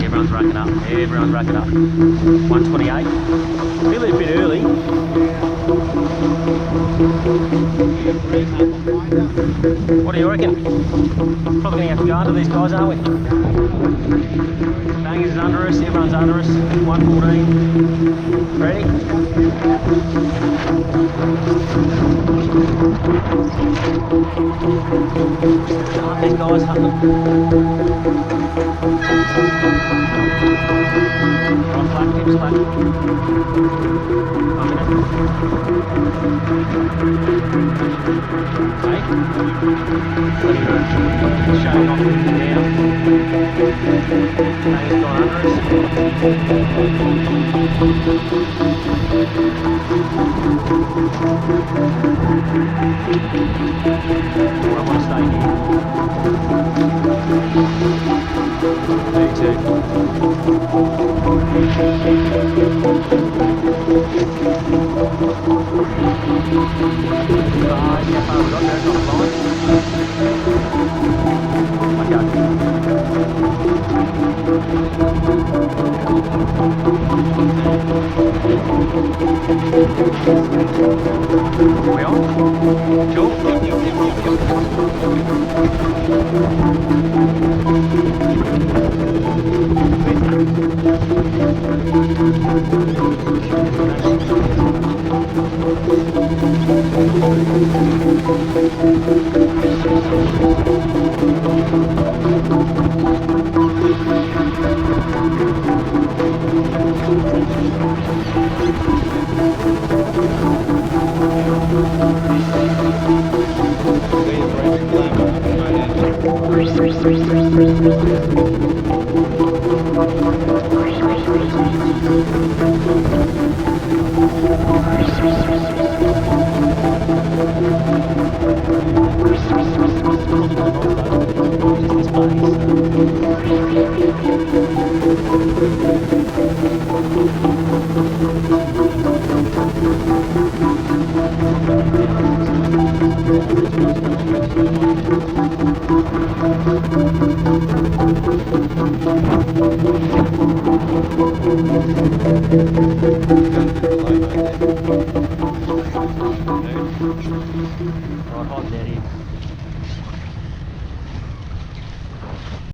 Everyone's racking up. Everyone's racking up. 128. Feeling a bit early. What do you reckon? Probably going to have to go under these guys, aren't we? Bangers is under us. Everyone's under us. 114. Ready? Hunt these guys, hunt them. Right flat, keep flat. 1 minute. Okay. Showing off down. Bang's gone under us. I want to stay here. 32. Yeah, far we got there, it's not fine. Okay. We on? Sure?